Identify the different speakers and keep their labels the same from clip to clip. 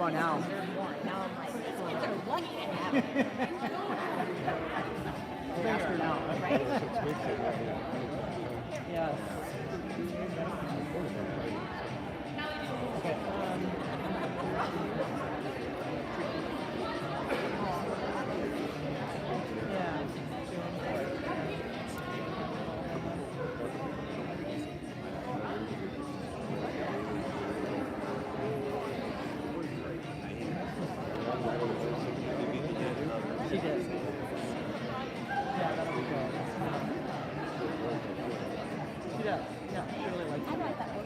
Speaker 1: about now?
Speaker 2: Now I'm like, these kids are lucky to have it.
Speaker 1: Ask her now.
Speaker 2: Right?
Speaker 1: Yes. Okay. She did. Yeah, that'll be good. She does. Yeah, she really likes
Speaker 2: I
Speaker 1: it.
Speaker 2: like that book.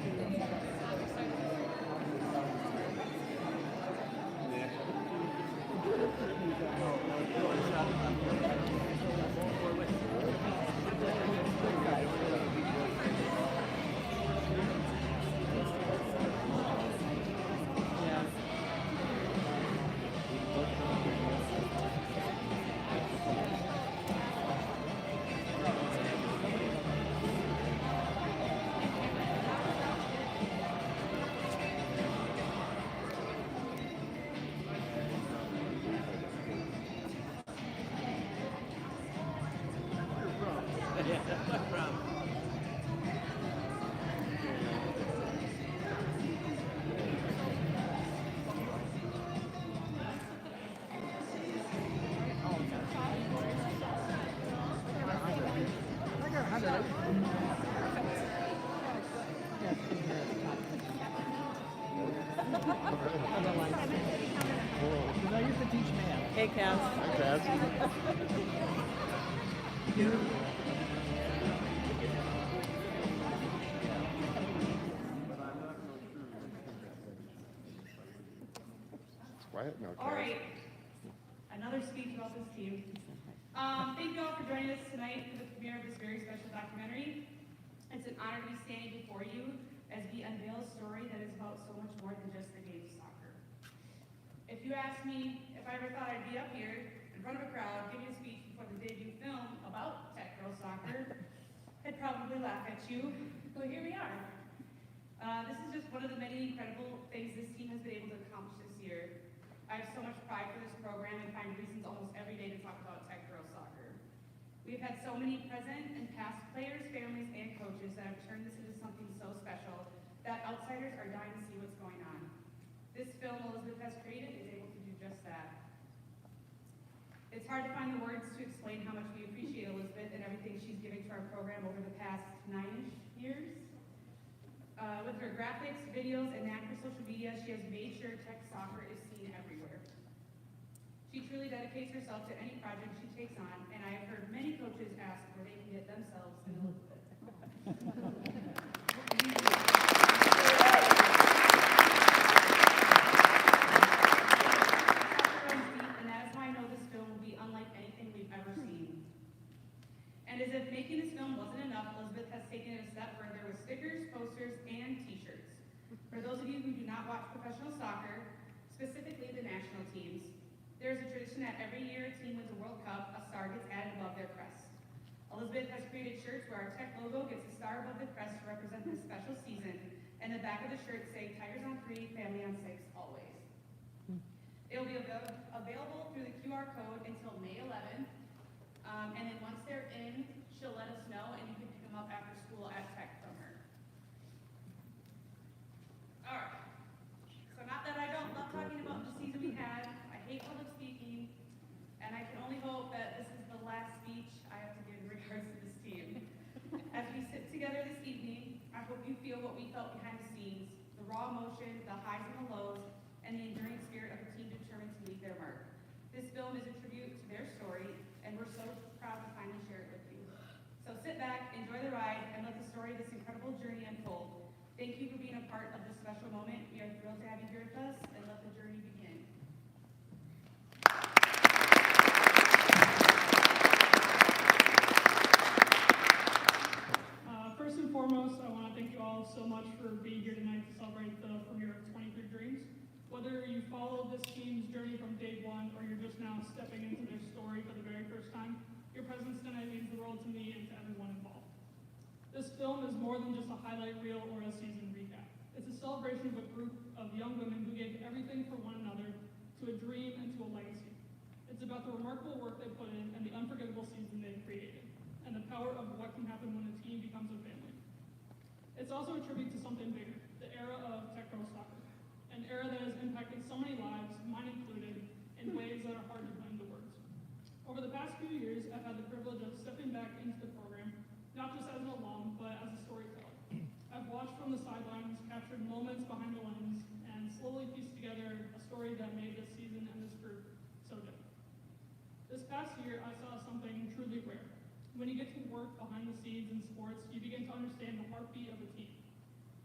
Speaker 1: Yeah. I got 100. Because I used to teach math. Hey, Cass.
Speaker 3: Quiet now,
Speaker 4: All
Speaker 3: Cass.
Speaker 4: right, another speech about this team. Thank you all for joining us tonight for the premiere of this very special documentary. It's an honor to be standing before you as we unveil a story that is about so much more than just the game of soccer. If you asked me if I ever thought I'd be up here in front of a crowd giving a speech before the debut film about Tech Girls Soccer, I'd probably laugh at you, but here we are. This is just one of the many incredible things this team has been able to accomplish this year. I have so much pride for this program and find reasons almost every day to talk about Tech Girls Soccer. We've had so many present and past players, families, and coaches that have turned this into something so special that outsiders are dying to see what's going on. This film Elizabeth has created is able to do just that. It's hard to find the words to explain how much we appreciate Elizabeth and everything she's given to our program over the past 9-ish years. With her graphics, videos, and knack for social media, she has made sure Tech Soccer is seen everywhere. She truly dedicates herself to any project she takes on, and I have heard many coaches ask where they can get themselves an Elizabeth. Runs deep, and that is why I know this film will be unlike anything we've ever seen. And as if making this film wasn't enough, Elizabeth has taken it a step further with stickers, posters, and t-shirts. For those of you who do not watch professional soccer, specifically the national teams, there is a tradition that every year a team wins a World Cup, a star gets added above their crest. Elizabeth has created shirts where our Tech logo gets a star above the crest to represent this special season, and the back of the shirt say Tigers on 3, Family on 6, always. It will be available through the QR code until May 11th. And then once they're in, she'll let us know, and you can pick them up after school at Tech from her. All right. So not that I don't love talking about the season we had. I hate public speaking, and I can only hope that this is the last speech I have to give in regards to this team. As we sit together this evening, I hope you feel what we felt behind the scenes, the raw emotion, the highs and the lows, and the enduring spirit of a team determined to leave their mark. This film is a tribute to their story, and we're so proud to finally share it with you. So sit back, enjoy the ride, and let the story of this incredible journey unfold. Thank you for being a part of this special moment. We are thrilled to have you here with us, and let the journey begin.
Speaker 5: First and foremost, I want to thank you all so much for being here tonight to celebrate the premiere of 23 Dreams. Whether you followed this team's journey from day one or you're just now stepping into their story for the very first time, your presence tonight means the world to me and to everyone involved. This film is more than just a highlight reel or a season recap. It's a celebration of a group of young women who gave everything for one another to a dream, and to a legacy. It's about the remarkable work they put in and the unforgettable season they've created, and the power of what can happen when a team becomes a family. It's also a tribute to something bigger, the era of tech girls soccer, an era that has impacted so many lives, mine included, in ways that are hard to put into words. Over the past few years, I've had the privilege of stepping back into the program, not just as an alum, but as a storyteller. I've watched from the sidelines, captured moments behind the lens, and slowly pieced together a story that made this season and this group so different. This past year, I saw something truly rare. When you get to work behind the scenes in sports, you begin to understand the heartbeat of a team.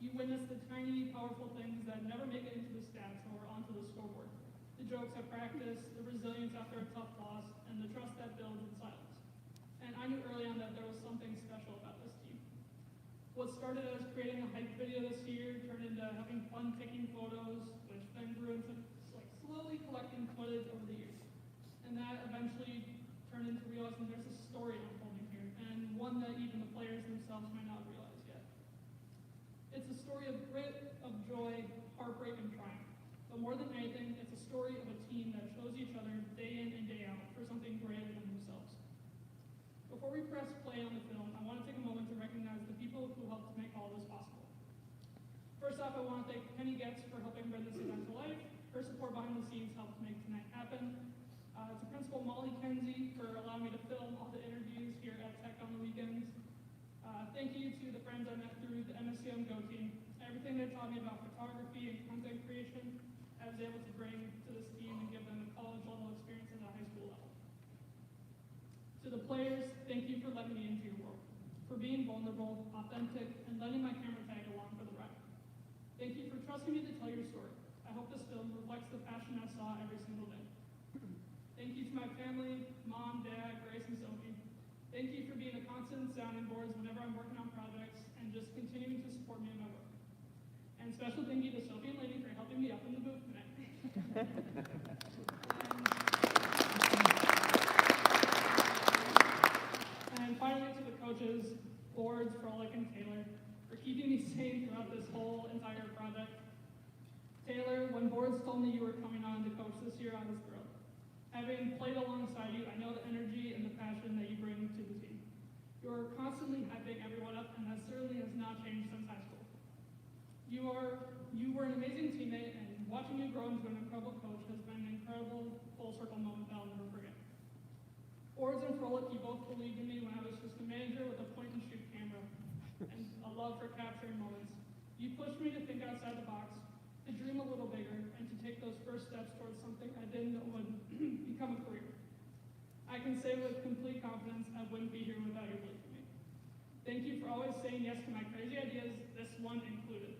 Speaker 5: You witness the tiny, powerful things that never make it into the stats or onto the scoreboard. The jokes at practice, the resilience after a tough loss, and the trust that builds in silence. And I knew early on that there was something special about this team. What started as creating a hype video this year turned into having fun taking photos, which then grew into slowly collecting footage over the years. And that eventually turned into realizing there's a story unfolding here, and one that even the players themselves might not realize yet. It's a story of grit, of joy, heartbreak, and triumph. But more than anything, it's a story of a team that chose each other day in and day out for something greater than themselves. Before we press play on the film, I want to take a moment to recognize the people who helped make all this possible. First off, I want to thank Penny Getz for helping bring this event to life. Her support behind the scenes helped make tonight happen. To Principal Molly Kenzie for allowing me to film all the interviews here at Tech on the weekends. Thank you to the friends I met through the MSCM Go team. Everything they taught me about photography and content creation, I was able to bring to this team and give them a college level experience at a high school level. To the players, thank you for letting me into your world, for being vulnerable, authentic, and letting my camera tag along for the ride. Thank you for trusting me to tell your story. I hope this film reflects the passion I saw every single day. Thank you to my family, Mom, Dad, Grace, and Sophie. Thank you for being a constant sounding boards whenever I'm working on projects and just continuing to support me in my work. And special thank you to Sophie and Lady for helping me up in the booth tonight. And finally to the coaches, boards, Frolic, and Taylor for keeping me sane throughout this whole entire project. Taylor, when boards told me you were coming on to coach this year, I was thrilled. Having played alongside you, I know the energy and the passion that you bring to the team. You're constantly hyping everyone up, and that certainly has not changed since high school. You were an amazing teammate, and watching you grow into an incredible coach has been an incredible full circle moment that I'll never forget. Boards and Frolic, you both believed in me when I was just a manager with a point and shoot camera and a love for capturing moments. You pushed me to think outside the box, to dream a little bigger, and to take those first steps towards something I didn't know would become a career. I can say with complete confidence I wouldn't be here without your belief in me. Thank you for always saying yes to my crazy ideas, this one included.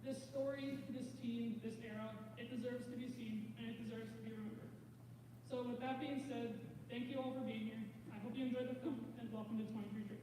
Speaker 5: This story, this team, this era, it deserves to be seen, and it deserves to be remembered. So with that being said, thank you all for being here. I hope you enjoyed the film, and welcome to 23 Dreams.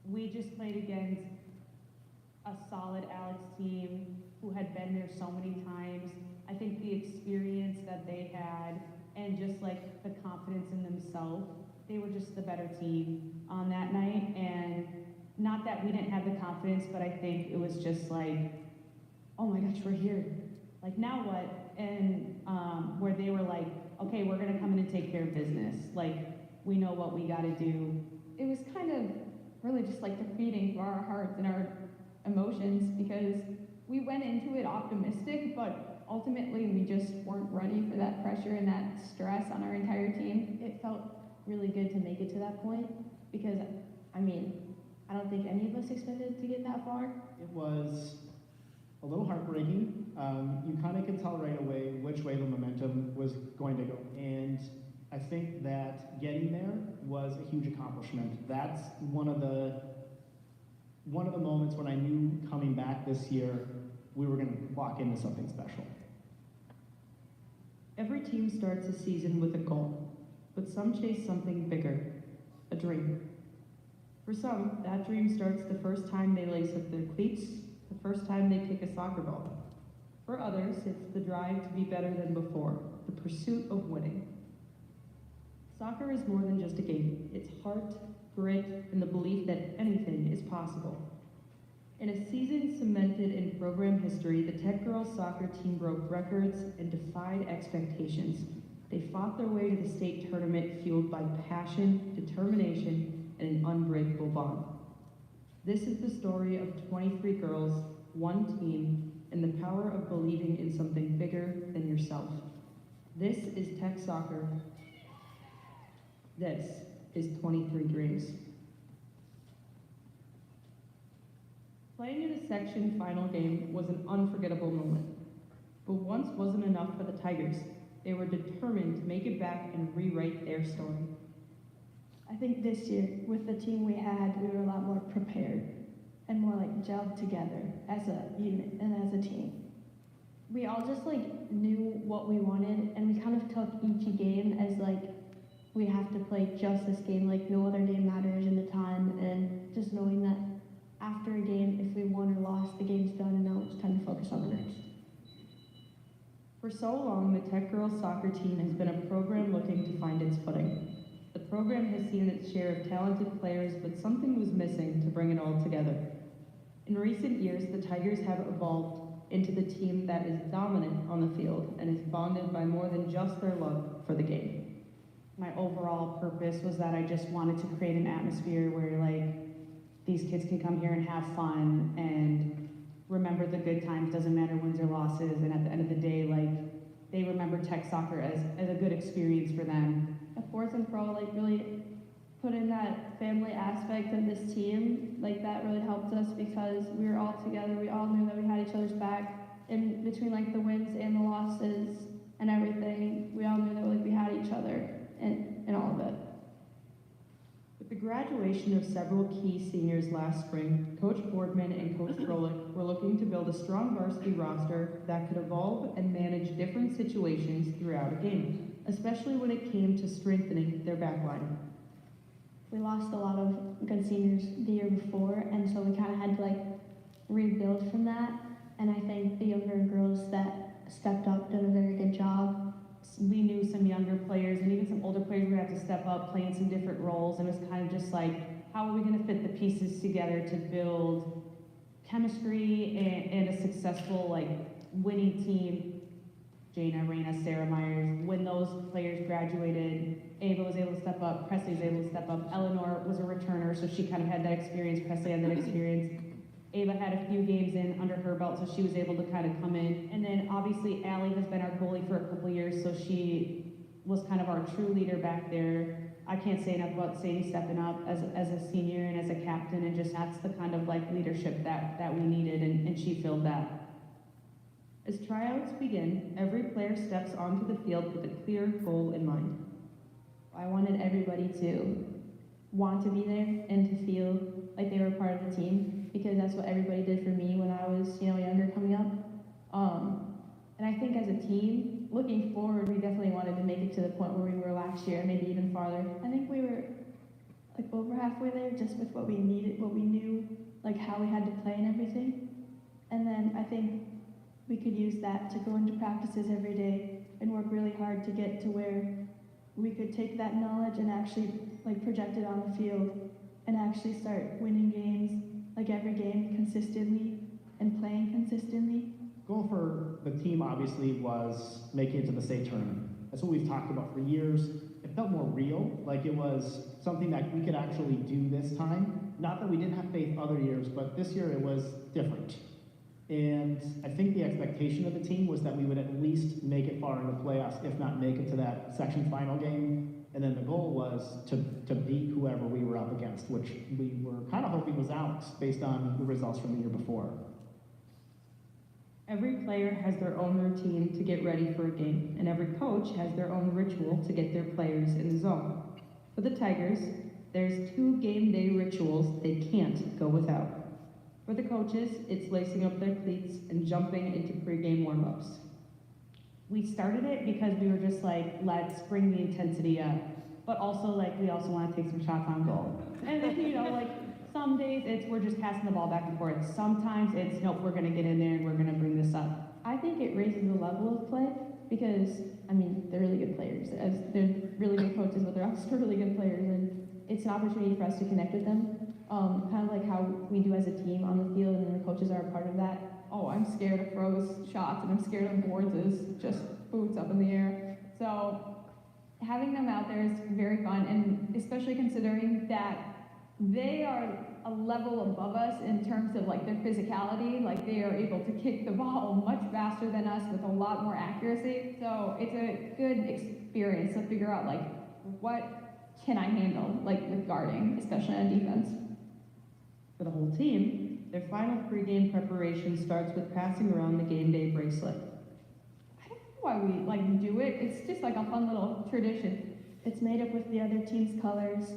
Speaker 6: We just played against a solid Alex team who had been there so many times. I think the experience that they had and just like the confidence in themselves, they were just the better team on that night. And not that we didn't have the confidence, but I think it was just like, oh my gosh, we're here. Like, now what? And where they were like, okay, we're gonna come in and take care of business. Like, we know what we gotta do. it was kind of really just like defeating for our hearts and our emotions because we went into it optimistic, but ultimately we just weren't ready for that pressure and that stress on our entire team.
Speaker 2: It felt really good to make it to that point because, I mean, I don't think any of us expected to get that far.
Speaker 7: It was a little heartbreaking. You kind of could tell right away which way the momentum was going to go. And I think that getting there was a huge accomplishment. That's one of the moments when I knew coming back this year, we were going to walk into something special.
Speaker 8: Every team starts a season with a goal, but some chase something bigger, a dream. For some, that dream starts the first time they lace up their cleats, the first time they kick a soccer ball. For others, it's the drive to be better than before, the pursuit of winning. Soccer is more than just a game. It's heart, grit, and the belief that anything is possible. In a season cemented in program history, the Tech Girls soccer team broke records and defied expectations. They fought their way to the state tournament fueled by passion, determination, and an unbreakable bond. This is the story of 23 girls, one team, and the power of believing in something bigger than yourself. This is Tech Soccer. This is 23 Dreams. Playing in a section final game was an unforgettable moment. But once wasn't enough for the Tigers. They were determined to make it back and rewrite their story.
Speaker 9: I think this year, with the team we had, we were a lot more prepared and more like gelled together as a unit and as a team. We all just like knew what we wanted, and we kind of took each game as like, we have to play just this game, like no other game matters in the time, and just knowing that after a game, if we won or lost, the game's done and now it's time to focus on the next.
Speaker 8: For so long, the Tech Girls soccer team has been a program looking to find its footing. The program has seen its share of talented players, but something was missing to bring it all together. In recent years, the Tigers have evolved into the team that is dominant on the field and is bonded by more than just their love for the game.
Speaker 6: My overall purpose was that I just wanted to create an atmosphere where like these kids can come here and have fun and remember the good times, doesn't matter wins or losses, and at the end of the day, like they remember Tech Soccer as a good experience for them.
Speaker 9: At Fourth and Pro, like really put in that family aspect of this team, like that really helped us because we were all together, we all knew that we had each other's back, in between like the wins and the losses and everything, we all knew that like we had each other in all of it.
Speaker 8: With the graduation of several key seniors last spring, Coach Boardman and Coach Froelich were looking to build a strong varsity roster that could evolve and manage different situations throughout a game, especially when it came to strengthening their backline.
Speaker 9: We lost a lot of good seniors the year before, and so we kind of had to like rebuild from that. And I think the younger girls that stepped up did a very good job.
Speaker 6: We knew some younger players and even some older players were going to have to step up, play in some different roles, and it was kind of just like, how are we going to fit the pieces together to build chemistry and a successful like winning team? Jana, Raina, Sarah Myers, when those players graduated, Ava was able to step up, Presley was able to step up, Eleanor was a returner, so she kind of had that experience, Presley had that experience. Ava had a few games in under her belt, so she was able to kind of come in. And then obviously Allie has been our goalie for a couple years, so she was kind of our true leader back there. I can't say enough about Sadie stepping up as a senior and as a captain, and just that's the kind of like leadership that we needed, and she filled that. As tryouts begin, every player steps onto the field with a clear goal in mind.
Speaker 9: I wanted everybody to want to be there and to feel like they were part of the team, because that's what everybody did for me when I was, younger coming up. And I think as a team, looking forward, we definitely wanted to make it to the point where we were last year, maybe even farther. I think we were like over halfway there just with what we needed, what we knew, like how we had to play and everything. And then I think we could use that to go into practices every day and work really hard to get to where we could take that knowledge and actually like project it on the field and actually start winning games, like every game consistently and playing consistently.
Speaker 7: Goal for the team obviously was making it to the state tournament. That's what we've talked about for years. If it felt more real, like it was something that we could actually do this time. Not that we didn't have faith other years, but this year it was different. And I think the expectation of the team was that we would at least make it far into the playoffs, if not make it to that section final game. And then the goal was to beat whoever we were up against, which we were kind of hoping was Alex, based on the results from the year before.
Speaker 8: Every player has their own routine to get ready for a game, and every coach has their own ritual to get their players in the zone. For the Tigers, there's 2 game day rituals they can't go without. For the coaches, it's lacing up their cleats and jumping into pregame warm-ups.
Speaker 6: We started it because we were just like, let's bring the intensity up, but also like we also want to take some shots on goal. And then, you know, like some days it's we're just passing the ball back and forth. Sometimes it's nope, we're gonna get in there and we're gonna bring this up.
Speaker 9: I think it raises the level of play because, I mean, they're really good players. As they're really good coaches, but they're also really good players, and it's an opportunity for us to connect with them. Kind of like how we do as a team on the field, and then the coaches are a part of that. Oh, I'm scared of Fro's shots, and I'm scared of boards is just boots up in the air. So having them out there is very fun, and especially considering that they are a level above us in terms of like their physicality. Like they are able to kick the ball much faster than us with a lot more accuracy. So it's a good experience to figure out like what can I handle like with guarding, especially on defense.
Speaker 8: For the whole team, their final pregame preparation starts with passing around the game day bracelet.
Speaker 9: I don't know why we like do it. It's just like a fun little tradition. It's made up with the other team's colors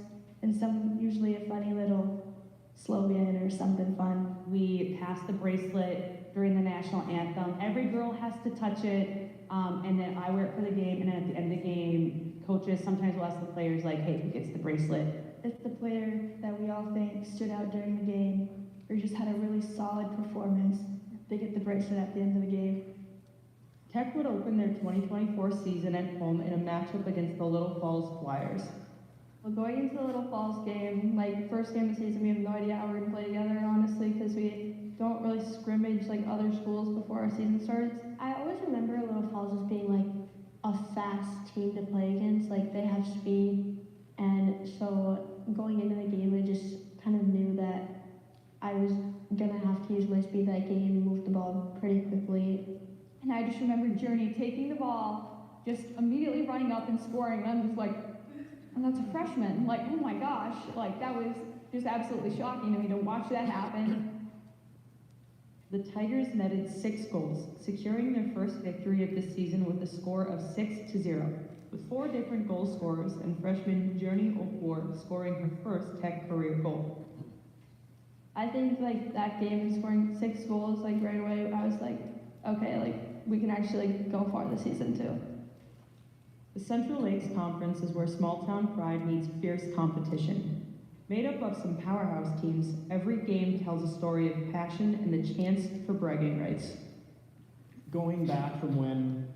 Speaker 9: and usually a funny little slogan or something fun.
Speaker 6: We pass the bracelet during the national anthem. Every girl has to touch it, and then I wear it for the game, and then at the end of the game, coaches sometimes will ask the players like, hey, who gets the bracelet?
Speaker 9: If the player that we all think stood out during the game or just had a really solid performance, they get the bracelet at the end of the game.
Speaker 8: Tech would open their 2024 season at home in a matchup against the Little Falls Flyers.
Speaker 9: Well, going into the Little Falls game, like first game of the season, we have no idea how we're going to play together, honestly, because we don't really scrimmage like other schools before our season starts. I always remember Little Falls as being like a fast team to play against. Like they have speed, and so going into the game, I just kind of knew that I was gonna have to use my speed that game and move the ball pretty quickly. And I just remember Journey taking the ball, just immediately running up and scoring, and I'm just like, and that's a freshman. Like, oh my gosh, like that was just absolutely shocking to me to watch that happen.
Speaker 8: The Tigers netted 6 goals, securing their first victory of the season with a score of 6-0, with 4 different goal scorers and freshman Journey Opor scoring her first Tech career goal.
Speaker 9: I think like that game and scoring 6 goals like right away, I was like, okay, like we can actually go far this season too.
Speaker 8: The Central Lakes Conference is where small-town pride meets fierce competition. Made up of some powerhouse teams, every game tells a story of passion and the chance for bragging rights.
Speaker 7: Going back from when,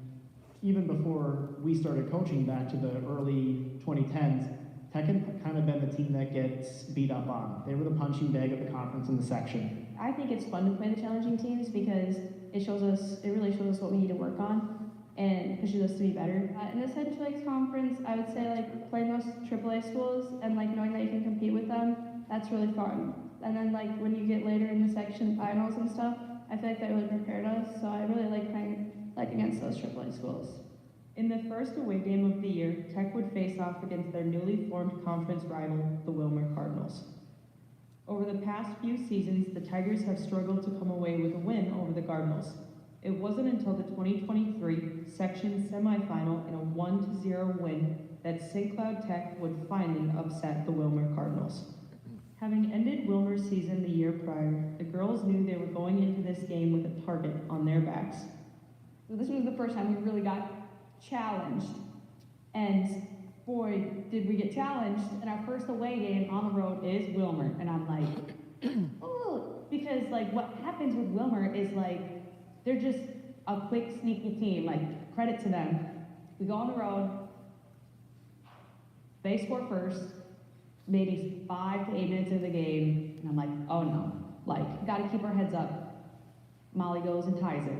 Speaker 7: even before we started coaching back to the early 2010s, Tech had kind of been the team that gets beat up on. They were the punching bag of the conference in the section.
Speaker 9: I think it's fun to play the challenging teams because it really shows us what we need to work on and pushes us to be better. In the Central Lakes Conference, I would say like playing most AAA schools and like knowing that you can compete with them, that's really fun. And then like when you get later in the section finals and stuff, I feel like that really prepared us. So I really like playing like against those AAA schools.
Speaker 8: In the first away game of the year, Tech would face off against their newly formed conference rival, the Wilmer Cardinals. Over the past few seasons, the Tigers have struggled to come away with a win over the Cardinals. It wasn't until the 2023 section semifinal in a 1-0 win that St. Cloud Tech would finally upset the Wilmer Cardinals. Having ended Wilmer's season the year prior, the girls knew they were going into this game with a target on their backs.
Speaker 9: This was the first time we really got challenged, and boy, did we get challenged.
Speaker 6: And our first away game on the road is Wilmer, and I'm like, oh, because like what happens with Wilmer is like, they're just a quick, sneaky team, like credit to them. We go on the road, they score first, maybe 5 to 8 minutes into the game, and I'm like, oh no, like, gotta keep our heads up. Molly goes and ties it.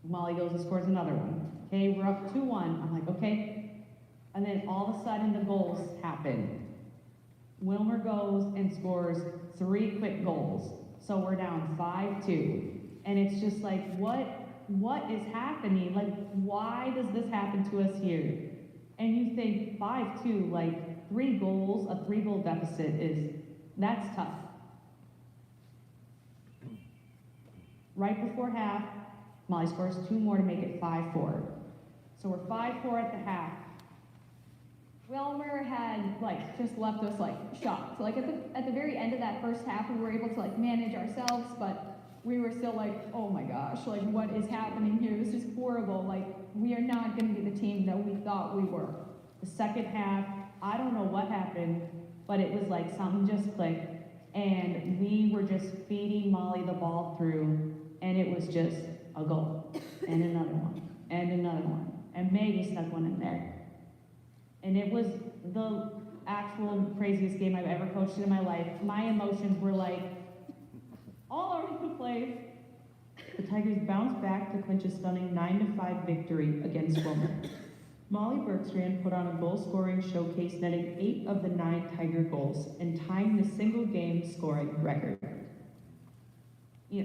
Speaker 6: Molly goes and scores another one. Okay, we're up 2-1. I'm like, okay, And then all of a sudden, the goals happen. Wilmer goes and scores 3 quick goals. So we're down 5-2. And it's just like, what is happening? Like, why does this happen to us here? And you think 5-2, like 3 goals, a 3-goal deficit that's tough. Right before half, Molly scores 2 more to make it 5-4. So we're 5-4 at the half.
Speaker 9: Wilmer had just left us shocked. At the very end of that first half, we were able to manage ourselves, but we were still oh my gosh, what is happening here? This is horrible. We are not going to be the team that we thought we were.
Speaker 6: The second half, I don't know what happened, but it was like something just clicked, and we were just feeding Molly the ball through, and it was just a goal, and another one, and Maggie snuck one in there. And it was the actual craziest game I've ever coached in my life. My emotions were all over the place.
Speaker 8: The Tigers bounced back to clinch a stunning 9-5 victory against Wilmer. Molly Bergstrand put on a goal-scoring showcase, netting 8 of the 9 Tiger goals and tying the single-game scoring record.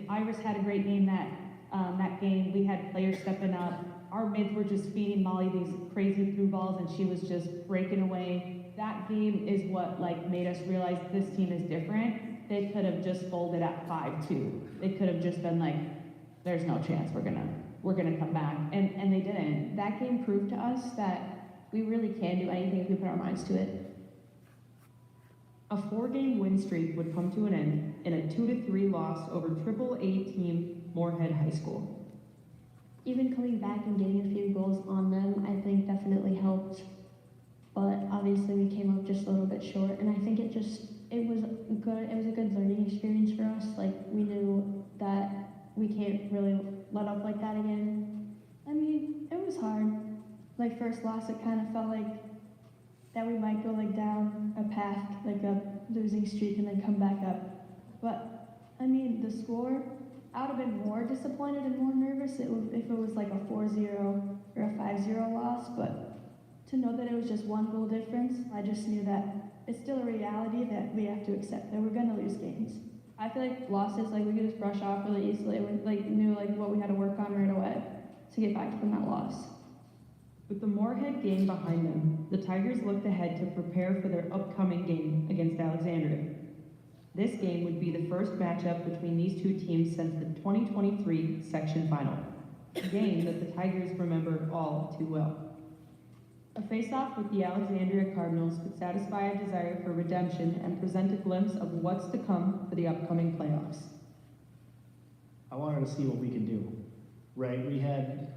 Speaker 6: Iris had a great game that game. We had players stepping up. Our mids were just feeding Molly these crazy through balls, and she was just breaking away. That game is what made us realize this team is different. They could have just folded at 5-2. They could have just been there's no chance we're gonna come back, and they didn't.
Speaker 9: That game proved to us that we really can do anything if we put our minds to it.
Speaker 8: A 4-game win streak would come to an end in a 2-3 loss over AAA team Moorhead High School.
Speaker 2: Even coming back and getting a few goals on them, I think definitely helped. But obviously we came up just a little bit short, and I think it was a good learning experience for us. We knew that we can't really let up like that again. I mean, it was hard. First loss, it kind of felt that we might go down a path, a losing streak, and then come back up. But I mean, the score, I would have been more disappointed and more nervous if it was a 4-0 or a 5-0 loss, but to know that it was just 1 goal difference, I just knew that it's still a reality that we have to accept, that we're going to lose games. I feel losses, we could just brush off really easily. We knew what we had to work on right away to get back from that loss.
Speaker 8: With the Moorhead game behind them, the Tigers looked ahead to prepare for their upcoming game against Alexandria. This game would be the first matchup between these 2 teams since the 2023 section final, a game that the Tigers remember all too well. A face-off with the Alexandria Cardinals could satisfy a desire for redemption and present a glimpse of what's to come for the upcoming playoffs.
Speaker 7: I wanted to see what we can do, right? We had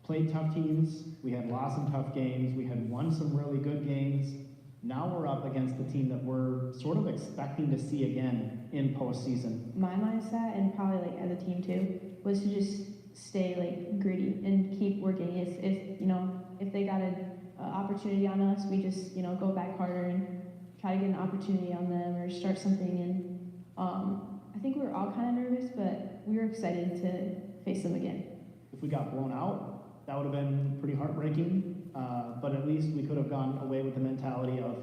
Speaker 7: played tough teams, we had lost some tough games, we had won some really good games. Now we're up against the team that we're sort of expecting to see again in postseason.
Speaker 9: My mindset, and probably as a team too, was to just stay gritty and keep working. If they got an opportunity on us, we just go back harder and try to get an opportunity on them or start something. And I think we were all kind of nervous, but we were excited to face them again.
Speaker 7: If we got blown out, that would have been pretty heartbreaking. But at least we could have gone away with the mentality of,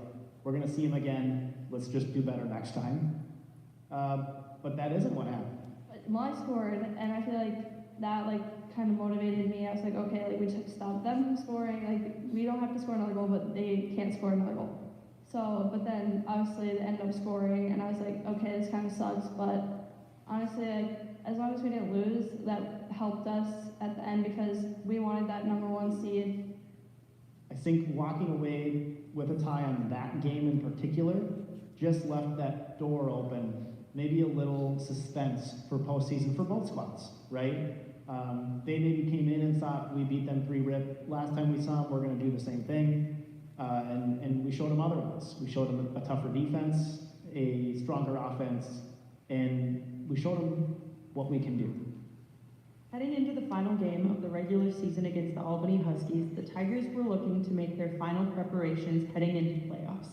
Speaker 7: we're going to see him again, let's just do better next time. But that isn't what happened.
Speaker 9: But Molly scored, and I feel that kind of motivated me. I was okay, we just have to stop them from scoring. We don't have to score another goal, but they can't score another goal. So, but then obviously they ended up scoring, and I was okay, this kind of sucks. But honestly, as long as we didn't lose, that helped us at the end because we wanted that #1 seed.
Speaker 7: I think walking away with a tie on that game in particular just left that door open, maybe a little suspense for postseason for both squads, right? They maybe came in and thought we beat them 3-rip. Last time we saw them, we're going to do the same thing. And we showed them otherwise. We showed them a tougher defense, a stronger offense, and we showed them what we can do.
Speaker 8: Heading into the final game of the regular season against the Albany Huskies, the Tigers were looking to make their final preparations heading into playoffs.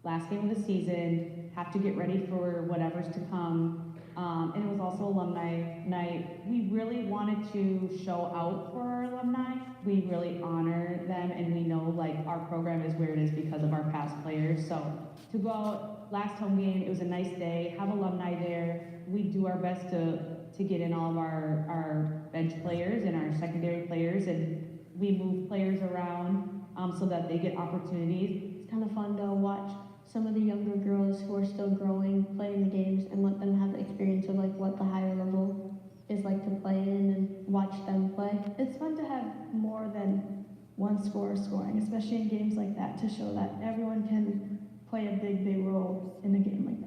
Speaker 6: Last game of the season, have to get ready for whatever's to come. And it was also alumni night. We really wanted to show out for our alumni. We really honor them, and we know like our program is where it is because of our past players. So to go out last home game, it was a nice day, have alumni there. We do our best to get in all of our bench players and our secondary players, and we move players around so that they get opportunities.
Speaker 2: It's kind of fun to watch some of the younger girls who are still growing play in the games and let them have the experience of like what the higher level is like to play in and watch them play. It's fun to have more than one scorer scoring, especially in games like that, to show that everyone can play a big role in a game like that.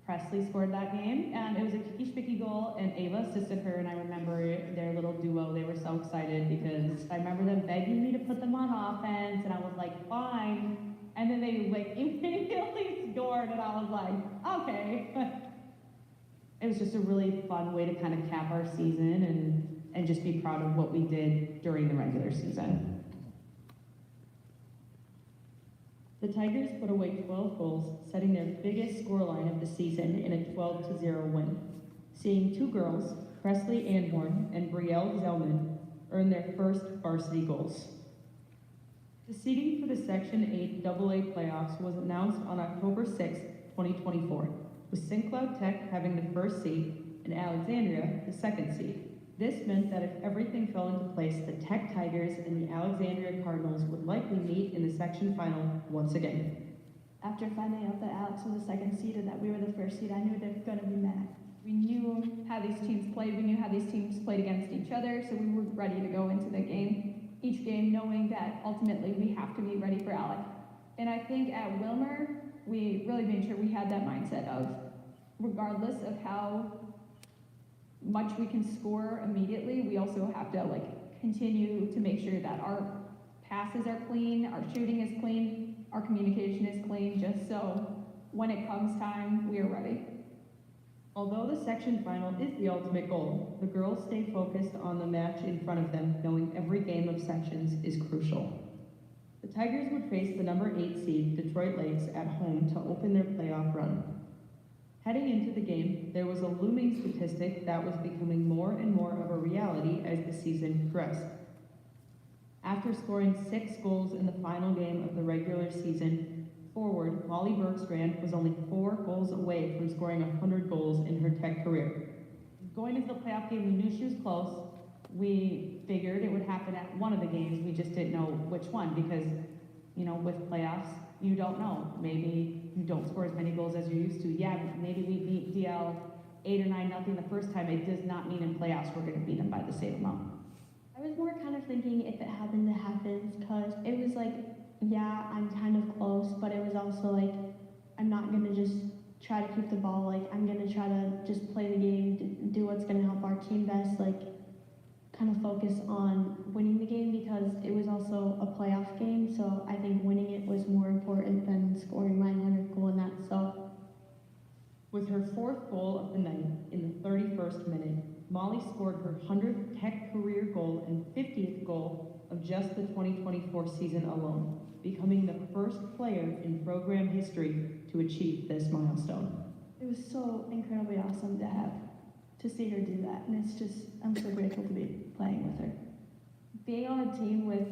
Speaker 6: Presley scored that game, and it was a kicky-spicky goal, and Ava assisted her, and I remember their little duo. They were so excited because I remember them begging me to put them on offense, and I was like, fine. And then they like immediately scored, and I was like, okay. It was just a really fun way to kind of cap our season and just be proud of what we did during the regular season.
Speaker 8: The Tigers put away 12 goals, setting their biggest scoreline of the season in a 12-0 win. Seeing two girls, Presley Anhorn and Brielle Zellman, earn their first varsity goals. The seeding for the Section 8 AA playoffs was announced on October 6, 2024, with St. Cloud Tech having the first seed and Alexandria the second seed. This meant that if everything fell into place, the Tech Tigers and the Alexandria Cardinals would likely meet in the section final once again.
Speaker 9: After finding out that Alex was the second seed and that we were the first seed, I knew they were going to be mad. We knew how these teams played. We knew how these teams played against each other, so we were ready to go into the game. Each game knowing that ultimately we have to be ready for Alec. And I think at Wilmer, we really made sure we had that mindset of, regardless of how much we can score immediately, we also have to like continue to make sure that our passes are clean, our shooting is clean, our communication is clean, just so when it comes time, we are ready.
Speaker 8: Although the section final is the ultimate goal, the girls stay focused on the match in front of them, knowing every game of sections is crucial. The Tigers would face the number 8 seed, Detroit Lakes, at home to open their playoff run. Heading into the game, there was a looming statistic that was becoming more and more of a reality as the season progressed. After scoring 6 goals in the final game of the regular season, forward Molly Bergstrand was only 4 goals away from scoring 100 goals in her Tech career.
Speaker 6: Going into the playoff game, we knew she was close. We figured it would happen at one of the games. We just didn't know which one because, you know, with playoffs, you don't know. Maybe you don't score as many goals as you're used to. Yeah, maybe we beat DL 8 or 9-0 the first time. It does not mean in playoffs we're going to beat them by the same amount.
Speaker 2: I was more kind of thinking if it happened, it happens, because it was like, yeah, I'm kind of close, but it was also like, I'm not going to just try to keep the ball. Like, I'm going to try to just play the game, do what's going to help our team best, like, kind of focus on winning the game because it was also a playoff game, so I think winning it was more important than scoring my 100th goal in that, so.
Speaker 8: With her 4th goal of the night in the 31st minute, Molly scored her 100th Tech career goal and 50th goal of just the 2024 season alone, becoming the first player in program history to achieve this milestone.
Speaker 2: It was so incredibly awesome to see her do that, and it's just, I'm so grateful to be playing with her. Being on a team with,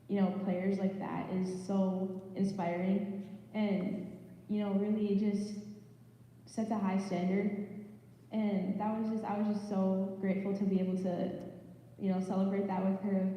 Speaker 2: you know, players like that is so inspiring, and, you know, really just sets a high standard, and I was just so grateful to be able to, you know, celebrate that with her.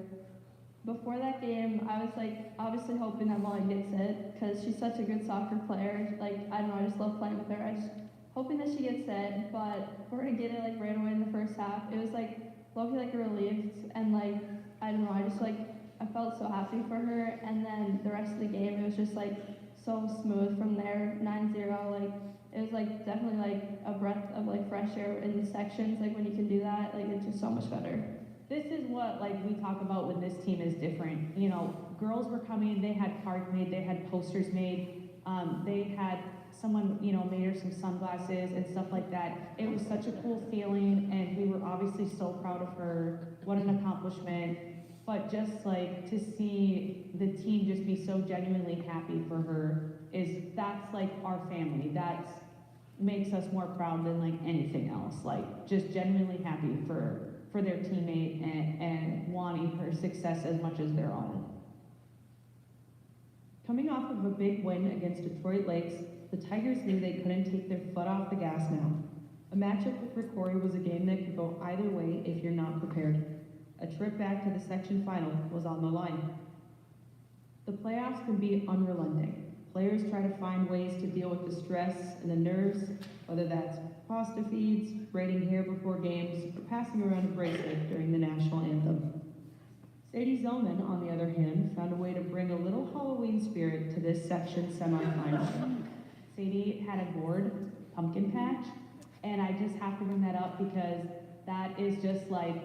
Speaker 2: Before that game, I was like obviously hoping that Molly gets it because she's such a good soccer player. Like, I don't know, I just love playing with her. I just hoping that she gets it, but we're gonna get it like right away in the first half. It was like low-key like a relief, and like, I don't know, I felt so happy for her, and then the rest of the game, it was just like so smooth from there, 9-0, like, it was like definitely like a breath of like fresh air in the sections, like when you can do that, like it's just so much better.
Speaker 6: This is what like we talk about when this team is different. You know, girls were coming, they had cards made, they had posters made, they had someone, you know, made her some sunglasses and stuff like that. It was such a cool feeling, and we were obviously so proud of her. What an accomplishment. But just like to see the team just be so genuinely happy for her that's like our family. That makes us more proud than like anything else. like just genuinely happy for their teammate and wanting her success as much as their own.
Speaker 8: Coming off of a big win against Detroit Lakes, the Tigers knew they couldn't take their foot off the gas now. A matchup with Ricori was a game that could go either way if you're not prepared. A trip back to the section final was on the line. The playoffs can be unrelenting. Players try to find ways to deal with the stress and the nerves, whether that's pasta feeds, braiding hair before games, or passing around a bracelet during the national anthem. Sadie Zellman, on the other hand, found a way to bring a little Halloween spirit to this section semifinal.
Speaker 6: Sadie had a board, pumpkin patch, and I just have to bring that up because that is just like,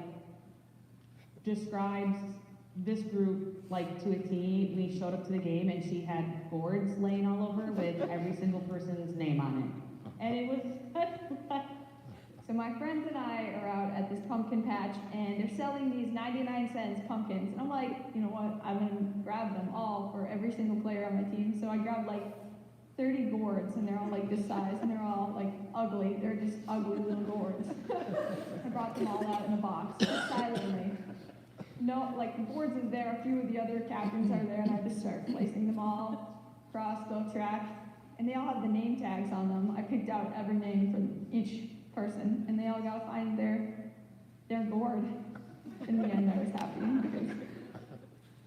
Speaker 6: describes this group like to a T. We showed up to the game and she had boards laying all over with every single person's name on it. And it was
Speaker 9: So my friends and I are out at this pumpkin patch, and they're selling these 99-cent pumpkins. And I'm like, you know what? I'm gonna grab them all for every single player on my team. So I grabbed like 30 gourds, and they're all like this size, and they're all like ugly. They're just ugly little gourds. I brought them all out in a box, just silently. No, like the boards is there. A few of the other captains are there, and I just start placing them all across the track. And they all have the name tags on them. I picked out every name for each person, and they all got to find their gourd. In the end, I was happy because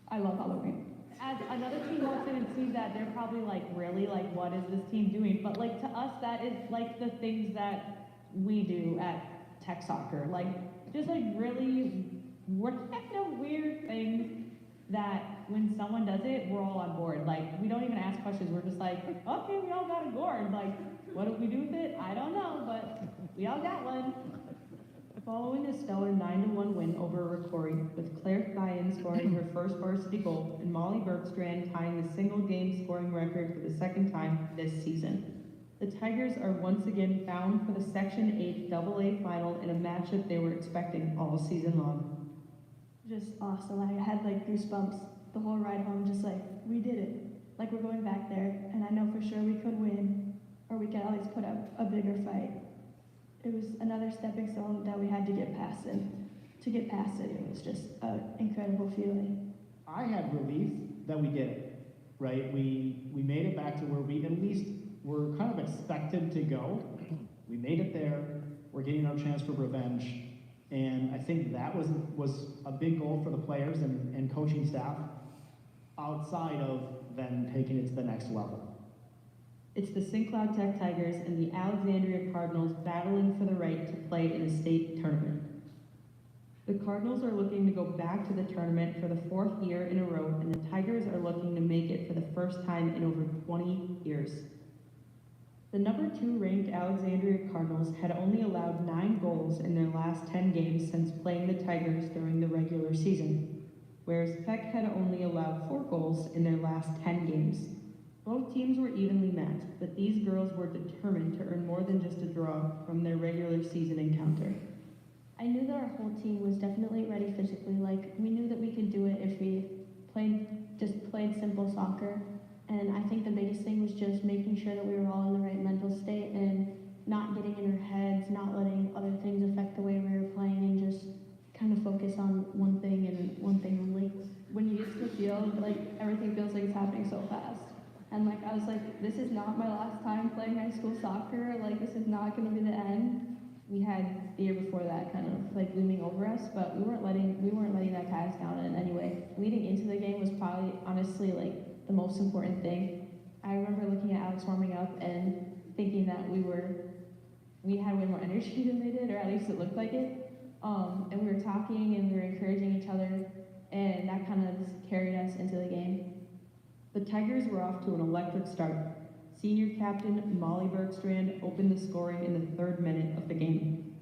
Speaker 9: I love Halloween.
Speaker 6: as another team walks in and sees that, they're probably like, really? Like, what is this team doing? But like, to us, that is like the things that we do at Tech Soccer. Like, just like really weird things that when someone does it, we're all on board. Like, we don't even ask questions. We're just like, okay, we all got a gourd. Like, what do we do with it? I don't know, but we all got one.
Speaker 8: Following a stellar 9-1 win over Ricori, with Claire Thien scoring her first varsity goal and Molly Bergstrand tying the single-game scoring record for the second time this season. The Tigers are once again bound for the Section 8 AA final in a matchup they were expecting all season long.
Speaker 2: Just awesome. I had like goosebumps the whole ride home, just like, we did it. Like, we're going back there, and I know for sure we could win, or we could at least put up a bigger fight. It was another stepping stone that we had to get past, and to get past it, it was just an incredible feeling.
Speaker 7: I had relief that we did it, right? We made it back to where we at least were kind of expected to go. We made it there. We're getting our chance for revenge. And I think that was a big goal for the players and coaching staff outside of them taking it to the next level.
Speaker 8: It's the St. Cloud Tech Tigers and the Alexandria Cardinals battling for the right to play in a state tournament. The Cardinals are looking to go back to the tournament for the 4th year in a row, and the Tigers are looking to make it for the first time in over 20 years. The number 2 ranked Alexandria Cardinals had only allowed 9 goals in their last 10 games since playing the Tigers during the regular season, whereas Peck had only allowed 4 goals in their last 10 games. Both teams were evenly matched, but these girls were determined to earn more than just a draw from their regular season encounter.
Speaker 2: I knew that our whole team was definitely ready physically. Like, we knew that we could do it if we played simple soccer. And I think the biggest thing was just making sure that we were all in the right mental state and not getting in our heads, not letting other things affect the way we were playing, and just kind of focus on one thing and one thing only. When you get to the field, like, everything feels like it's happening so fast. And like, I was like, this is not my last time playing high school soccer. Like, this is not going to be the end. We had the year before that kind of like looming over us, but we weren't letting that tie us down in any way. Leading into the game was probably honestly like the most important thing. I remember looking at Alex warming up and thinking that we had way more energy than they did, or at least it looked like it. And we were talking and we were encouraging each other, and that kind of just carried us into the game.
Speaker 8: The Tigers were off to an electric start. Senior captain Molly Bergstrand opened the scoring in the 3rd minute of the game.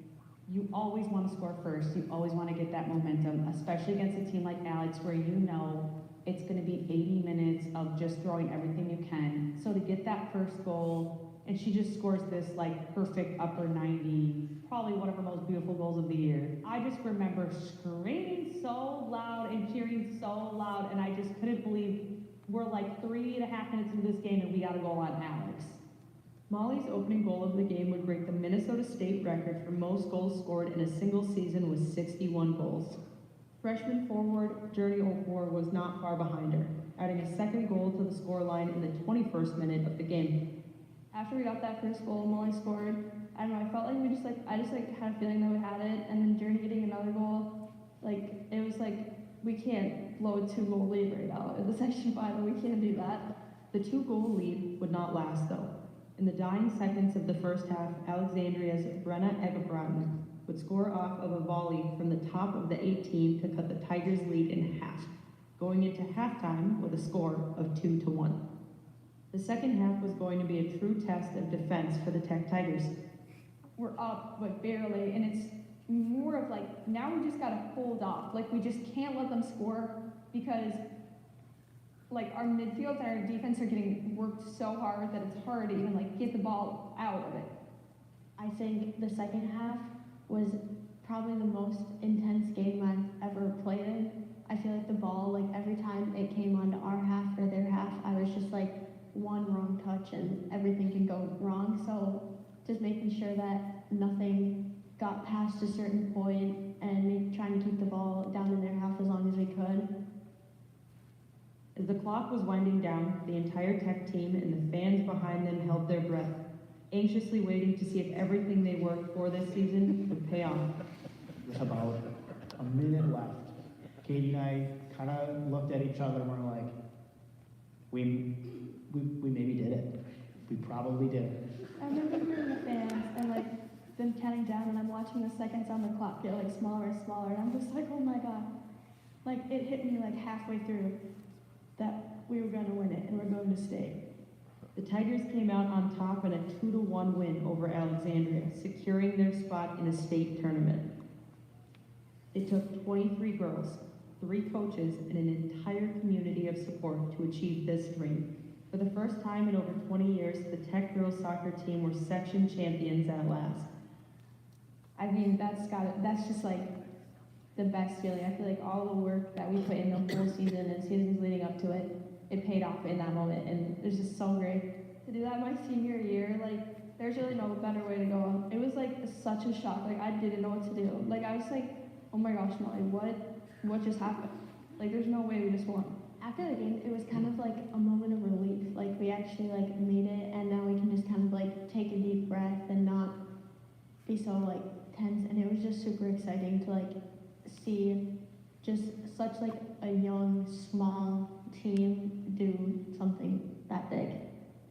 Speaker 6: You always want to score first. You always want to get that momentum, especially against a team like Alex, where you know it's going to be 80 minutes of just throwing everything you can. So to get that first goal, and she just scores this like perfect upper 90, probably one of her most beautiful goals of the year. I just remember screaming so loud and cheering so loud, and I just couldn't believe we're like 3.5 minutes into this game and we got a goal on Alex.
Speaker 8: Molly's opening goal of the game would break the Minnesota State record for most goals scored in a single season with 61 goals. Freshman forward Journey Okor was not far behind her, adding a second goal to the scoreline in the 21st minute of the game.
Speaker 2: After we got that first goal, Molly scored. I don't know, I felt like I just had a feeling that we had it, and then Journey getting another goal, it was we can't blow a 2-goal lead right now in the section final, we can't do that.
Speaker 8: The 2-goal lead would not last though. In the dying seconds of the first half, Alexandria's Brenna Egebranden would score off of a volley from the top of the 18 to cut the Tigers' lead in half, going into halftime with a score of 2-1. The second half was going to be a true test of defense for the Tech Tigers.
Speaker 9: We're up, but barely, and it's more of now we just gotta hold off. We just can't let them score because our midfield and our defense are getting worked so hard that it's hard to even get the ball out of it.
Speaker 2: I think the second half was probably the most intense game I've ever played in. I feel like the ball, every time it came onto our half or their half, I was just one wrong touch and everything can go wrong. So just making sure that nothing got past a certain point and trying to keep the ball down in their half as long as we could.
Speaker 8: As the clock was winding down, the entire Tech team and the fans behind them held their breath, anxiously waiting to see if everything they worked for this season would pay off.
Speaker 7: With about a minute left, Katie and I kind of looked at each other and we're like, we maybe did it. We probably did it.
Speaker 2: I remember hearing the fans and them counting down, and I'm watching the seconds on the clock get smaller and smaller, and I'm just oh my god. It hit me halfway through that we were going to win it and we're going to stay.
Speaker 8: The Tigers came out on top in a 2-1 win over Alexandria, securing their spot in a state tournament. It took 23 girls, 3 coaches, and an entire community of support to achieve this dream. For the first time in over 20 years, the Tech girls soccer team were section champions at last.
Speaker 9: I mean, that's just the best feeling. I feel all the work that we put in the whole season and seasons leading up to it, it paid off in that moment, and it was just so great to do that my senior year. There's really no better way to go. It was such a shock. I didn't know what to do. I was oh my gosh, Molly, what just happened? There's no way we just won.
Speaker 2: After the game, it was kind of a moment of relief. We actually made it, and now we can just kind of take a deep breath and not be so tense. And it was just super exciting to see just such a young, small team do something that big.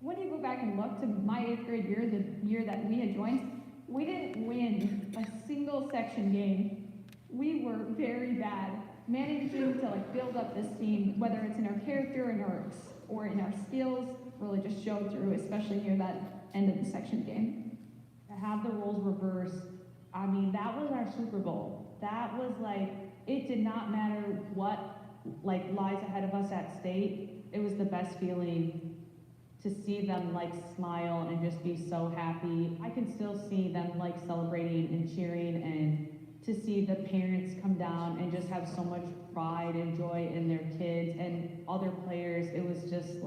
Speaker 9: When you go back and look to my 8th grade year, the year that we had joined, we didn't win a single section game. We were very bad. Managing to build up this team, whether it's in our character or in our skills, really just showed through, especially near that end of the section game.
Speaker 6: To have the roles reversed, I mean, that was our Super Bowl. That was it did not matter what lies ahead of us at state. It was the best feeling to see them smile and just be so happy. I can still see them celebrating and cheering, and to see the parents come down and just have so much pride and joy in their kids and other players. It was just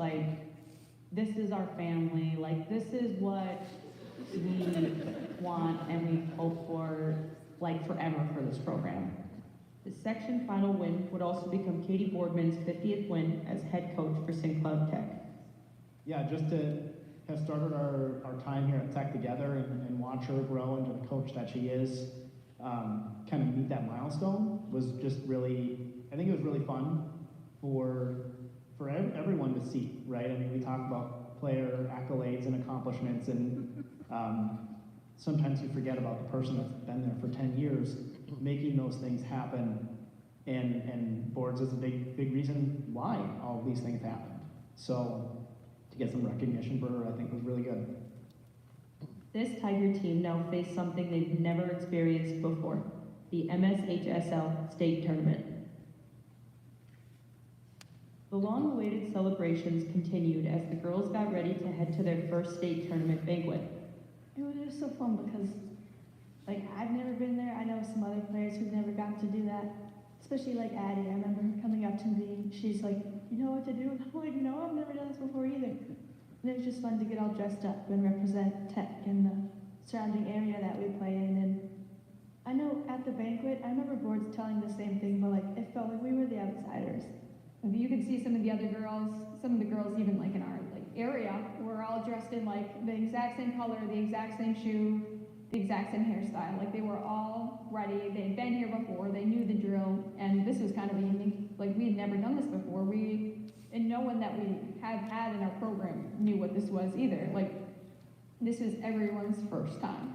Speaker 6: this is our family. This is what we want and we hope for forever for this program.
Speaker 8: The section final win would also become Katie Boardman's 50th win as head coach for St. Cloud Tech.
Speaker 7: Yeah, just to have started our time here at Tech together and watch her grow into the coach that she is, kind of meet that milestone was just really, I think it was really fun for everyone to see, right? I mean, we talk about player accolades and accomplishments, and sometimes you forget about the person that's been there for 10 years, making those things happen, and boards is a big reason why all of these things happened. So to get some recognition for her, I think was really good.
Speaker 8: This Tiger team now faced something they've never experienced before, the MSHSL State Tournament. The long-awaited celebrations continued as the girls got ready to head to their first state tournament banquet.
Speaker 2: It was just so fun because, I've never been there. I know some other players who've never gotten to do that, especially Addie. I remember her coming up to me. She's you know what to do? And I'm no, I've never done this before either.
Speaker 9: And it was just fun to get all dressed up and represent Tech in the surrounding area that we play in. And I know at the banquet, I remember boards telling the same thing, but like it felt like we were the outsiders.
Speaker 10: You could see some of the other girls, some of the girls even like in our like area, were all dressed in like the exact same color, the exact same shoe, the exact same hairstyle. Like they were all ready. They'd been here before. They knew the drill, and this was kind of unique. Like we had never done this before. And no one that we have had in our program knew what this was either. Like this is everyone's first time.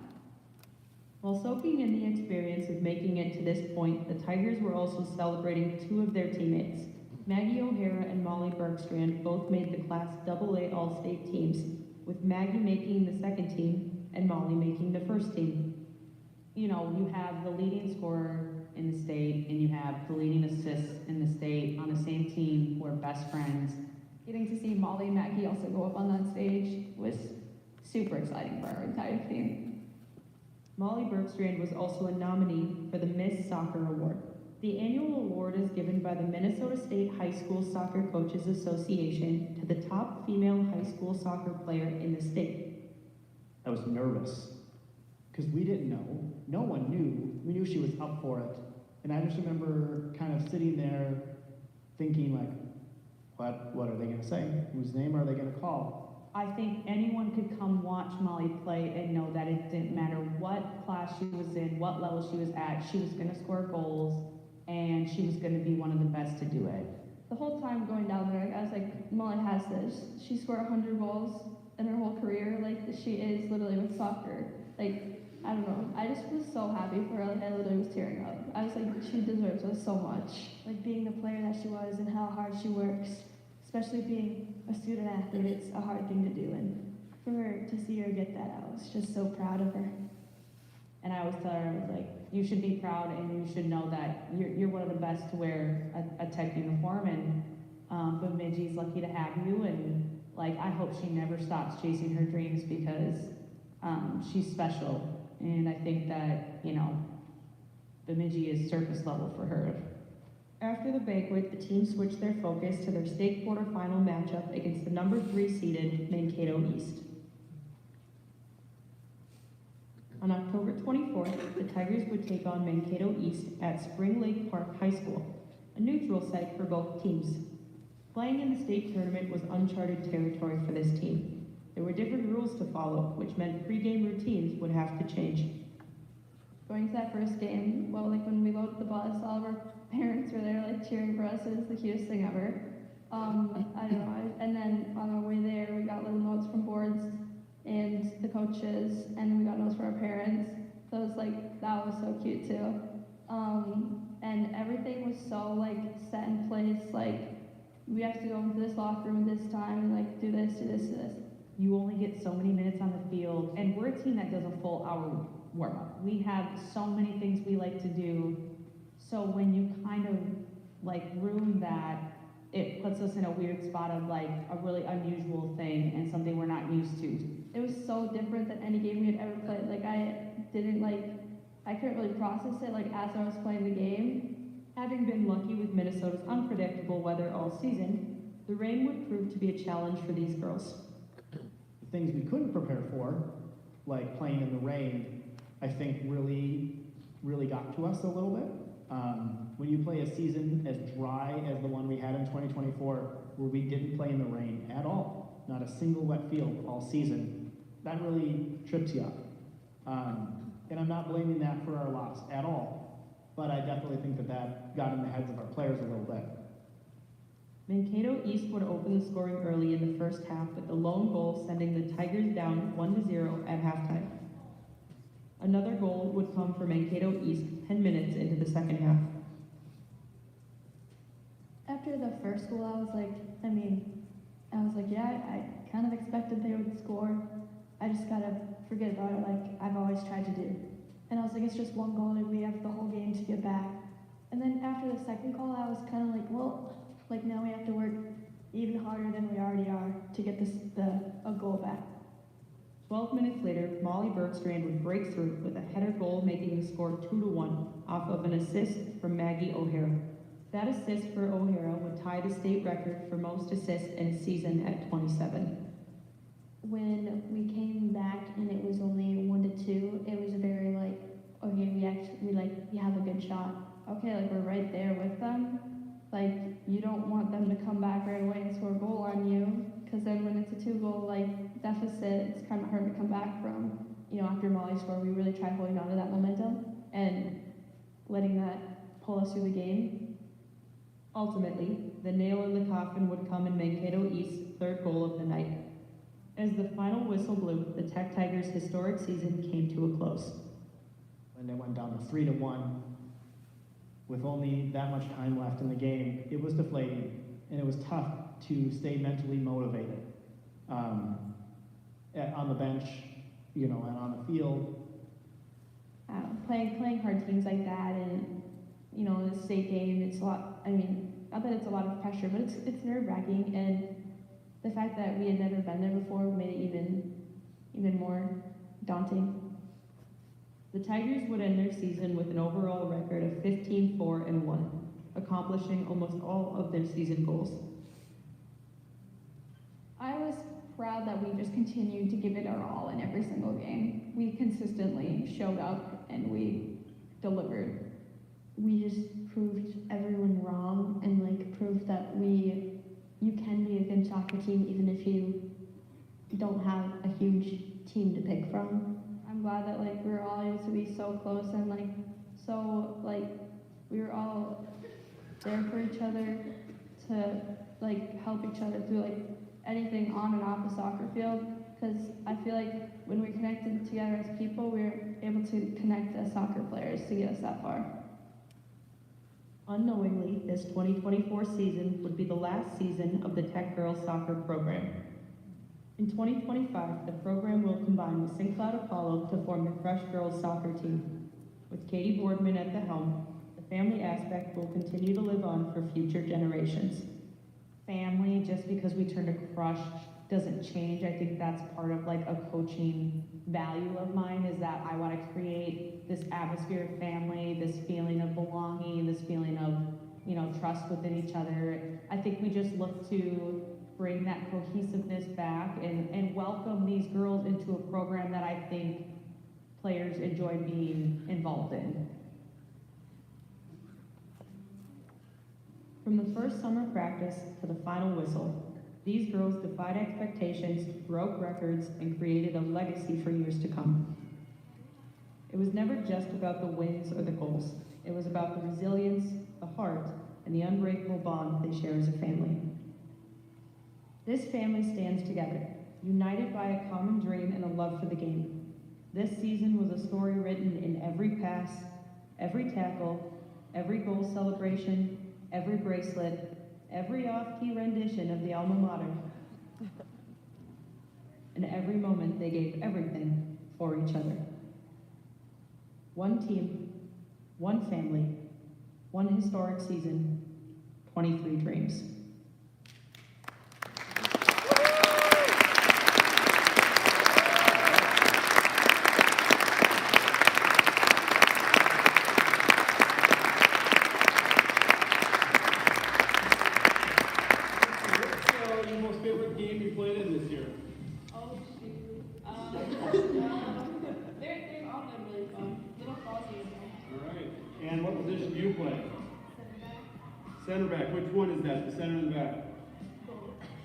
Speaker 8: While soaking in the experience of making it to this point, the Tigers were also celebrating two of their teammates. Maggie O'Hara and Molly Bergstrand both made the Class AA All-State teams, with Maggie making the second team and Molly making the first team.
Speaker 6: You know, you have the leading scorer in the state and you have the leading assists in the state on the same team who are best friends.
Speaker 10: Getting to see Molly and Maggie also go up on that stage was super exciting for our entire team.
Speaker 8: Molly Bergstrand was also a nominee for the Miss Soccer Award. The annual award is given by the Minnesota State High School Soccer Coaches Association to the top female high school soccer player in the state.
Speaker 7: I was nervous because we didn't know. No one knew. We knew she was up for it. And I just remember kind of sitting there thinking like, what are they going to say? Whose name are they going to call?
Speaker 6: I think anyone could come watch Molly play and know that it didn't matter what class she was in, what level she was at, she was going to score goals, and she was going to be one of the best to do it.
Speaker 9: The whole time going down there, I was like, Molly has this. She scored 100 goals in her whole career. Like, she is literally with soccer. Like, I don't know. I just was so happy for her. Like, I literally was tearing up. I was like, she deserves us so much. Like, being the player that she was and how hard she works, especially being a student athlete, it's a hard thing to do. And for her to see her get that, I was just so proud of her.
Speaker 6: And I always tell her, I was like, you should be proud and you should know that you're one of the best to wear a Tech uniform, and Bemidji's lucky to have you, and like I hope she never stops chasing her dreams because she's special, and I think that, you know, Bemidji is surface level for her.
Speaker 8: After the banquet, the team switched their focus to their state quarterfinal matchup against the number 3 seeded Mankato East. On October 24th, the Tigers would take on Mankato East at Spring Lake Park High School, a neutral site for both teams. Playing in the state tournament was uncharted territory for this team. There were different rules to follow, which meant pregame routines would have to change.
Speaker 9: Going to that first game, well, like when we loaded the bus, all of our parents were there, like cheering for us. It was the cutest thing ever. I don't know. And then on our way there, we got little notes from boards and the coaches, and then we got notes from our parents. So it was like, that was so cute too. And everything was so like set in place. Like, we have to go into this locker room this time and like do this, do this, do this.
Speaker 6: You only get so many minutes on the field, and we're a team that does a full hour warm-up. We have so many things we like to do, so when you kind of like ruin that, it puts us in a weird spot of like a really unusual thing and something we're not used to.
Speaker 9: It was so different than any game we had ever played. Like, I couldn't really process it like as I was playing the game.
Speaker 8: Having been lucky with Minnesota's unpredictable weather all season, the rain would prove to be a challenge for these girls.
Speaker 7: The things we couldn't prepare for, like playing in the rain, I think really got to us a little bit. When you play a season as dry as the one we had in 2024, where we didn't play in the rain at all, not a single wet field all season, that really trips you up. And I'm not blaming that for our loss at all, but I definitely think that got in the heads of our players a little bit.
Speaker 8: Mankato East would open the scoring early in the first half with the lone goal sending the Tigers down 1-0 at halftime. Another goal would come for Mankato East 10 minutes into the second half.
Speaker 9: After the first goal, I was like, yeah, I kind of expected they would score. I just gotta forget about it like I've always tried to do. And I was like, it's just one goal and we have the whole game to get back. And then after the second goal, I was kind of like, well, like now we have to work even harder than we already are to get a goal back.
Speaker 8: 12 minutes later, Molly Bergstrand would break through with a header goal, making the score 2-1 off of an assist from Maggie O'Hara. That assist for O'Hara would tie the state record for most assists in a season at 27.
Speaker 2: when we came back and it was only 1-2, it was very like, okay, we have a good shot. Okay, like we're right there with them. Like you don't want them to come back right away and score a goal on you, because then when it's a 2-goal like deficit, it's kind of hard to come back from. You know, after Molly scored, we really tried holding on to that momentum and letting that pull us through the game.
Speaker 8: Ultimately, the nail in the coffin would come in Mankato East's third goal of the night. As the final whistle blew, the Tech Tigers' historic season came to a close.
Speaker 7: And it went down to 3-1. With only that much time left in the game, it was deflating, and it was tough to stay mentally motivated. On the bench, you know, and on the field.
Speaker 9: Playing hard teams like that, and you know, in a state game, it's a lot. I mean, not that it's a lot of pressure, but it's nerve-wracking, and the fact that we had never been there before made it even more daunting.
Speaker 8: The Tigers would end their season with an overall record of 15-4-1, accomplishing almost all of their season goals.
Speaker 10: I was proud that we just continued to give it our all in every single game. We consistently showed up and we delivered.
Speaker 2: We just proved everyone wrong and like proved that you can be a good soccer team even if you don't have a huge team to pick from.
Speaker 10: I'm glad that like we were all able to be so close and like so like we were all there for each other to like help each other through like anything on and off the soccer field, because I feel like when we're connected together as people, we're able to connect as soccer players to get us that far.
Speaker 8: Unknowingly, this 2024 season would be the last season of the Tech Girls Soccer program. In 2025, the program will combine with St. Cloud Apollo to form the Crush Girls Soccer team. With Katie Boardman at the helm, the family aspect will continue to live on for future generations.
Speaker 6: Family, just because we turned to Crush doesn't change. I think that's part of like a coaching value of mine, is that I want to create this atmosphere of family, this feeling of belonging, this feeling of, you know, trust within each other. I think we just look to bring that cohesiveness back and welcome these girls into a program that I think players enjoy being involved in.
Speaker 8: From the first summer practice to the final whistle, these girls defied expectations, broke records, and created a legacy for years to come. It was never just about the wins or the goals. It was about the resilience, the heart, and the unbreakable bond they share as a family. This family stands together, united by a common dream and a love for the game. This season was a story written in every pass, every tackle, every goal celebration, every bracelet, every off-key rendition of the alma mater. And every moment they gave everything for each other. One team, one family, one historic season, 23 dreams.
Speaker 11: And what position do you play? Center back. Which one is that? The center and the back?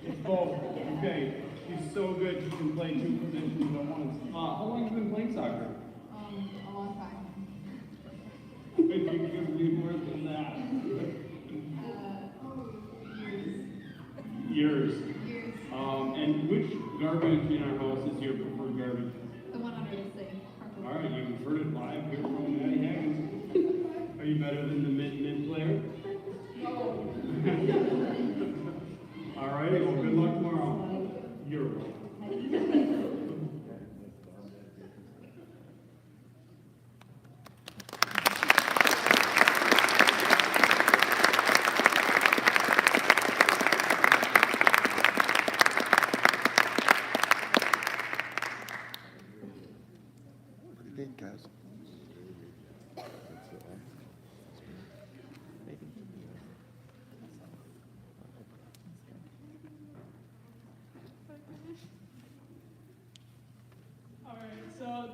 Speaker 11: It's both. Okay. She's so good she can play two positions at once. How long have you been playing soccer?
Speaker 10: A long time.
Speaker 11: I think you could be more than that. Years. And which garbage in our house is your preferred garbage?
Speaker 10: The one under the sink.
Speaker 11: All right, you've heard it live here from Maddie Haggins. Are you better than the mid player?
Speaker 10: No.
Speaker 11: All right, well, good luck tomorrow. You're welcome.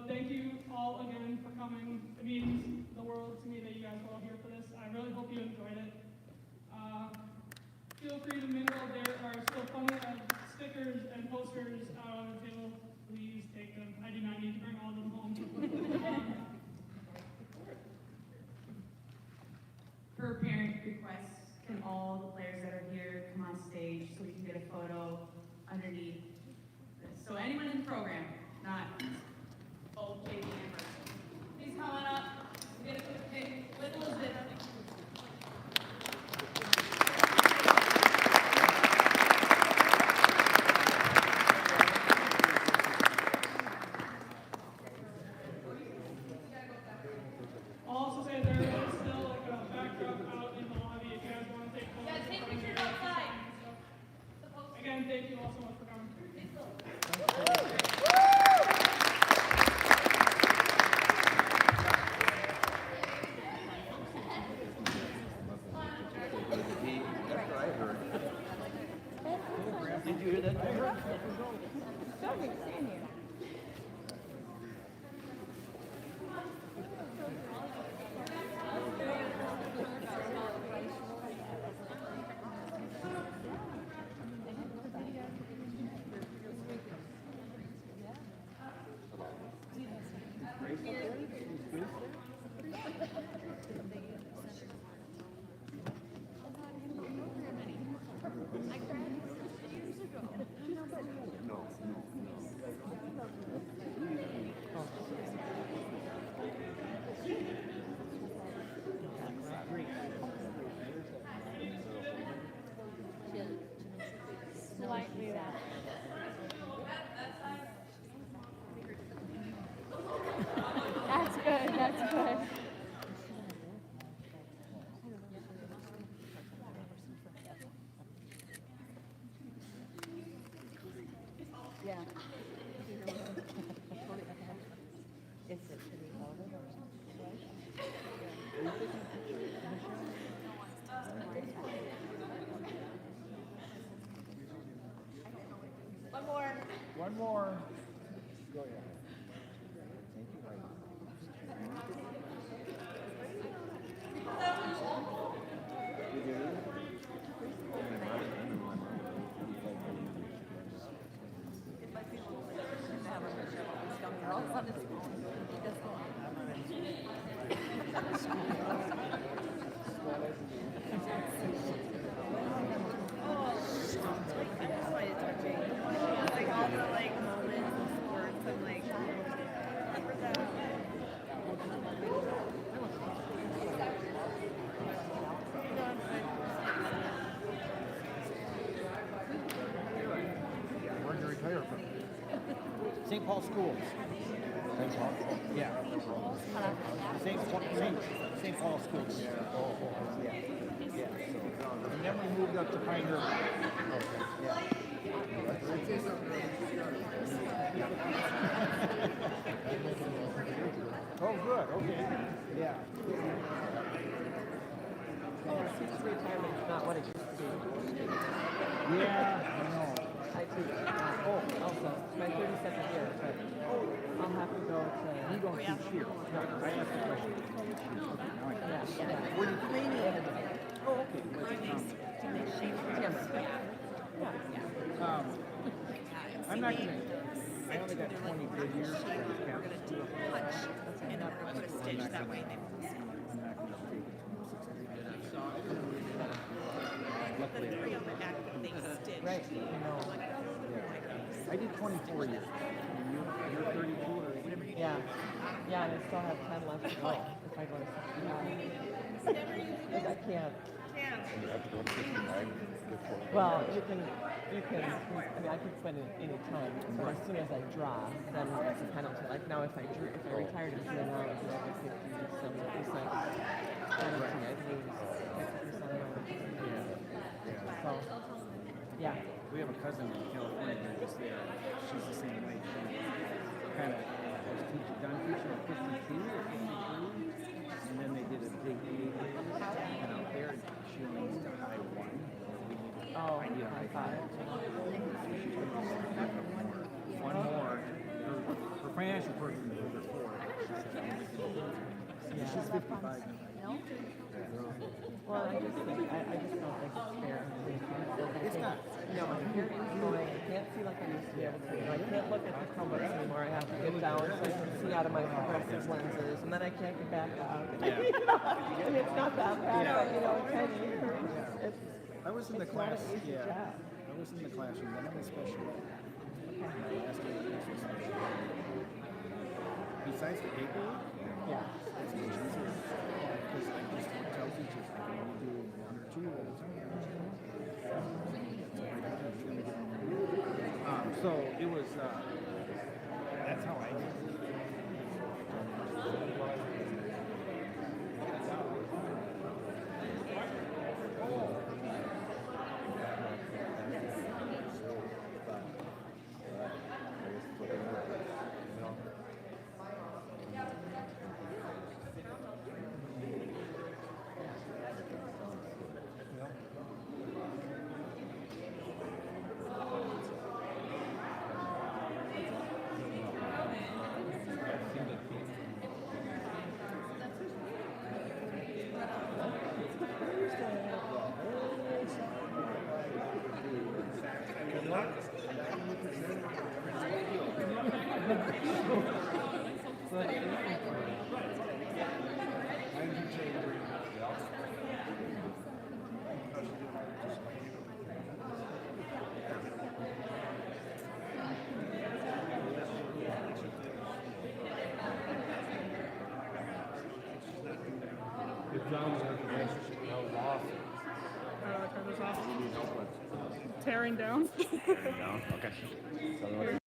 Speaker 5: thank you all again for coming. It means the world to me that you guys were all here for this. I really hope you enjoyed it. Feel free to mingle. There are still plenty of stickers and posters out on the table. Please take them. I do not need to bring all of them home.
Speaker 4: Per parent request, can all the players that are here come on stage so we can get a photo underneath this? So anyone in the program, not old JV members, please come on up, get a quick pic with Elizabeth.
Speaker 5: I'll also say there is still like a backdrop out in the lobby if you guys want to take photos.
Speaker 4: Yeah, take pictures outside.
Speaker 5: Again, thank you all so much for coming.
Speaker 1: Did you hear that?
Speaker 10: Slightly that. That's good, that's good. Yeah.
Speaker 1: One more. Go ahead. Thank you very much. Where'd you retire from? St. Paul Schools. St. Paul? Yeah. St. Paul Schools. Yeah. Yeah. So, and then we moved up to Pine River. Okay. Yeah. Oh, good. Okay. Yeah.
Speaker 12: Retirement's not what it used to be.
Speaker 1: Yeah, I know.
Speaker 12: I too. Also, it's my 32nd year, but I'll have to go to.
Speaker 1: You don't teach here. No, I asked the question.
Speaker 12: Yeah.
Speaker 1: Were you training? Oh, okay. I'm not gonna. I only got 20 good years. We're gonna do a punch, and then we're gonna put a stitch that way. I'm not gonna take it. Luckily,
Speaker 12: Right. You know.
Speaker 1: yeah. I did 24 years. You're 32 or whatever.
Speaker 12: Yeah. Yeah, and I still have 10 left to go if I go to 65. Because I can't.
Speaker 3: You have to go to 59 before.
Speaker 12: Well, you can, I mean, I can spend it any time. So as soon as I draw, then it's a penalty. Like now, if I retired in June now, it's like a 50-some percent penalty. I'd lose 50% of my return. So, yeah.
Speaker 1: We have a cousin in California who was there. She's the same way. She kind of was done teaching at 52 or 53, and then they did a big and out there she only needs to high one.
Speaker 12: Oh,
Speaker 1: I need a high five. One more. For financial purposes,
Speaker 12: Yeah.
Speaker 1: She's 55.
Speaker 12: Well, I just don't think it's fair.
Speaker 1: It's not.
Speaker 12: You know, my hearing's going. I can't see like I used to be able to. I can't look at the Chromebooks anymore. I have to get down so I can see out of my progressive lenses, and then I can't get back out.
Speaker 1: Yeah.
Speaker 12: And it's not that bad, but you know, it kind of hurts.
Speaker 1: I was in the
Speaker 12: It's not
Speaker 1: class.
Speaker 12: an easy
Speaker 1: Yeah.
Speaker 12: job.
Speaker 1: I was in the classroom, then I'm a special ed. And I asked her if this was special ed. Besides the paperwork,
Speaker 12: Yeah.
Speaker 1: it's much easier. Because I just tell teachers, I can only do one or two at a time. So it was, that's how I did it.
Speaker 5: Turn this off. Tearing down.
Speaker 3: Okay.